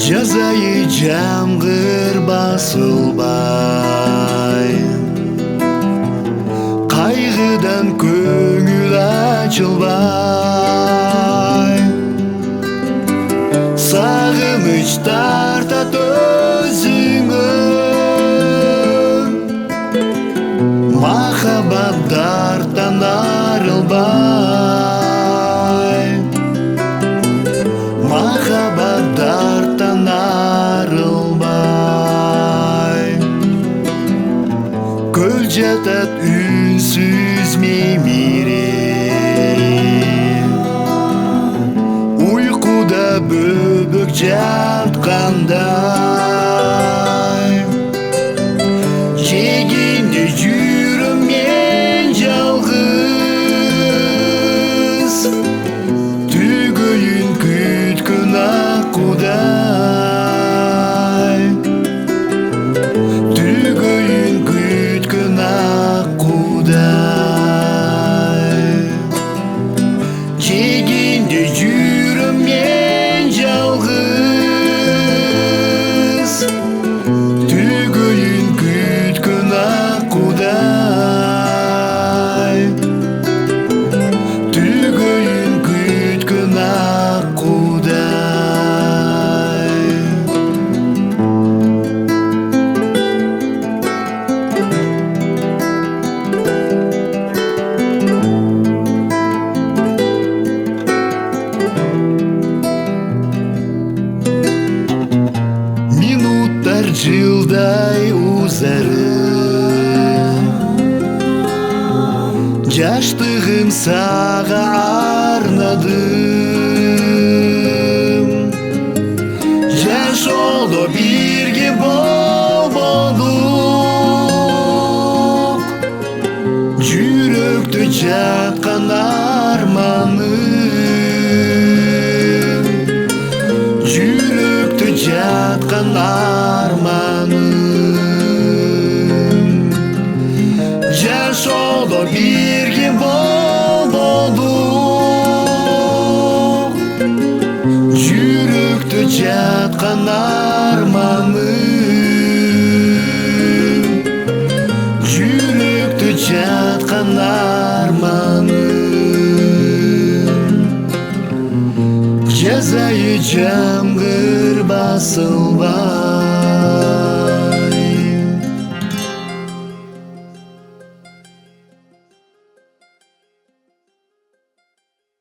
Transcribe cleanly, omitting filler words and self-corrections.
Жазайы жаңғыр басылбай, қайғыдан көңіл açылбай, сағыныш тартат өзіңе, махаббаттан арылбай, махаббаттан арылбай. Көл жатат үнсіз меймире, ұйқуда бөбек жатқандай, жегенде жүрім мен жалғыз, түгілін күткін аққудай, түгілін күткін аққудай. Жегенде жүрім мен жалғыз, түгілін күткін аққудай, түгілін күткін аққудай. Минуттар жылдай ұзарып, жаштығым саға арнадым. Жашоодо бирге болдук, жүрөктө жаткан арманым, жүрөктө жаткан арманым. Жашоодо бирге болдук, жүрөктө жаткан арманым, жүрөктө жаткан арманым. Жазайы жаңғыр басылбай,